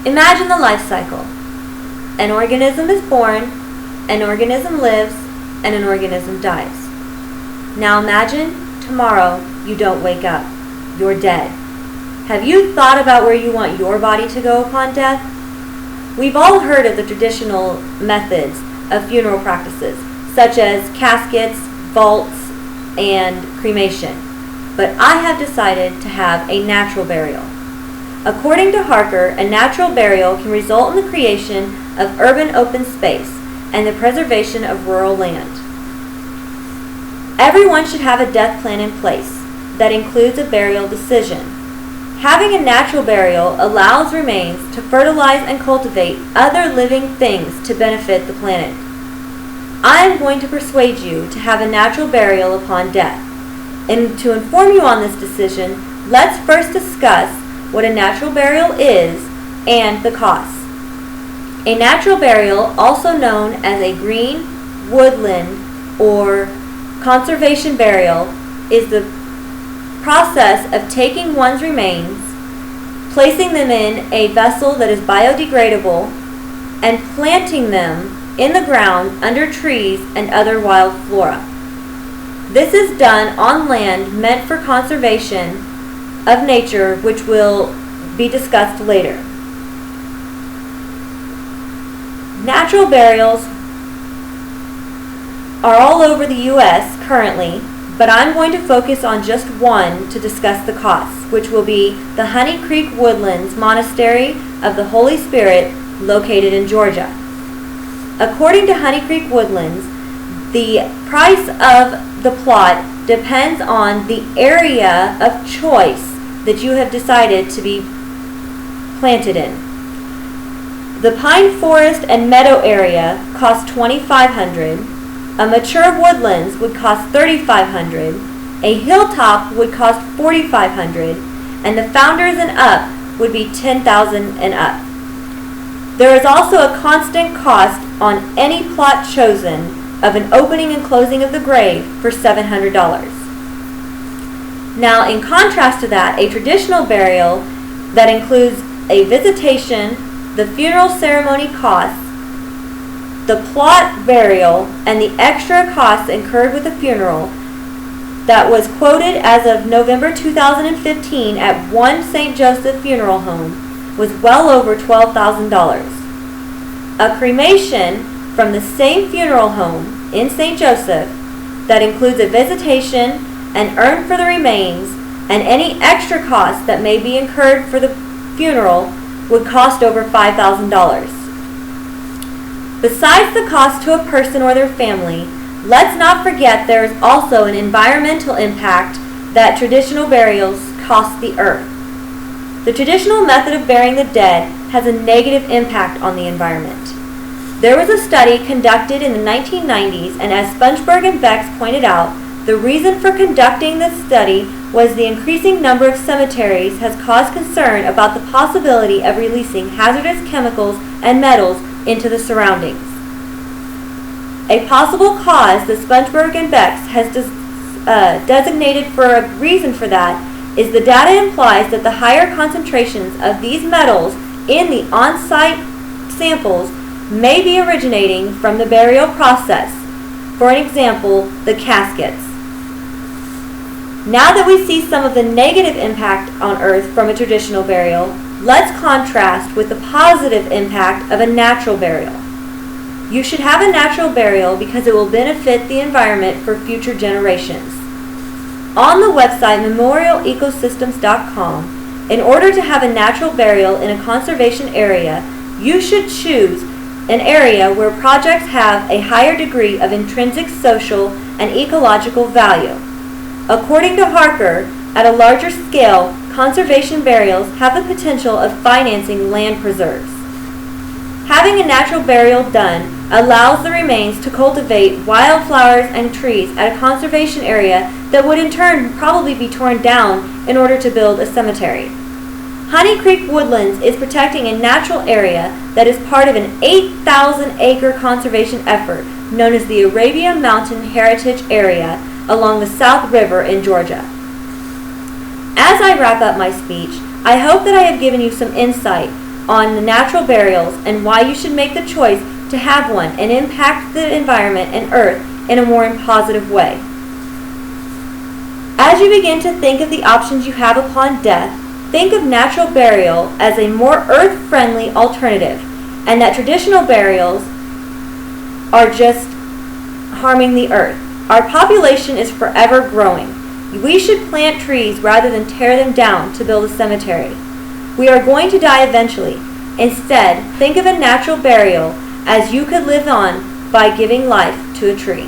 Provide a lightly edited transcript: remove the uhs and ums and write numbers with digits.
Imagine the life cycle. An organism is born, an organism lives, and an organism dies. Now imagine tomorrow you don't wake up. You're dead. Have you thought about where you want your body to go upon death? We've all heard of the traditional methods of funeral practices, such as caskets, vaults, and cremation. But I have decided to have a natural burial. According to Harker, a natural burial can result in the creation of urban open space and the preservation of rural land. Everyone should have a death plan in place that includes a burial decision. Having a natural burial allows remains to fertilize and cultivate other living things to benefit the planet. I am going to persuade you to have a natural burial upon death. And to inform you on this decision, let's first discuss what a natural burial is and the costs. A natural burial, also known as a green, woodland, or conservation burial, is the process of taking one's remains, placing them in a vessel that is biodegradable, and planting them in the ground under trees and other wild flora. This is done on land meant for conservation of nature, which will be discussed later. Natural burials are all over the U.S. currently, but I'm going to focus on just one to discuss the costs, which will be the Honey Creek Woodlands Monastery of the Holy Spirit, located in Georgia. According to Honey Creek Woodlands, the price of the plot depends on the area of choice that you have decided to be planted in. The pine forest and meadow area costs $2,500. A mature woodlands would cost $3,500, a hilltop would cost $4,500, and the founders and up would be $10,000 and up. There is also a constant cost on any plot chosen of an opening and closing of the grave for $700. Now, in contrast to that, a traditional burial that includes a visitation, the funeral ceremony costs, the plot burial, and the extra costs incurred with the funeral that was quoted as of November 2015 at one St. Joseph funeral home was well over $12,000. A cremation from the same funeral home in St. Joseph that includes a visitation, an urn for the remains, and any extra costs that may be incurred for the funeral would cost over $5,000. Besides the cost to a person or their family, let's not forget there is also an environmental impact that traditional burials cost the earth. The traditional method of burying the dead has a negative impact on the environment. There was a study conducted in the 1990s, and as Spongeberg and Bex pointed out, the reason for conducting this study was the increasing number of cemeteries has caused concern about the possibility of releasing hazardous chemicals and metals into the surroundings. A possible cause that Spongeberg and Bex has designated for a reason for that is the data implies that the higher concentrations of these metals in the on-site samples may be originating from the burial process. For an example, the caskets. Now that we see some of the negative impact on Earth from a traditional burial, let's contrast with the positive impact of a natural burial. You should have a natural burial because it will benefit the environment for future generations. On the website memorialecosystems.com, in order to have a natural burial in a conservation area, you should choose an area where projects have a higher degree of intrinsic social and ecological value. According to Harker, at a larger scale, conservation burials have the potential of financing land preserves. Having a natural burial done allows the remains to cultivate wildflowers and trees at a conservation area that would in turn probably be torn down in order to build a cemetery. Honey Creek Woodlands is protecting a natural area that is part of an 8,000-acre conservation effort known as the Arabia Mountain Heritage Area along the South River in Georgia. As I wrap up my speech, I hope that I have given you some insight on the natural burials and why you should make the choice to have one and impact the environment and earth in a more positive way. As you begin to think of the options you have upon death, think of natural burial as a more earth-friendly alternative, and that traditional burials are just harming the earth. Our population is forever growing. We should plant trees rather than tear them down to build a cemetery. We are going to die eventually. Instead, think of a natural burial as you could live on by giving life to a tree.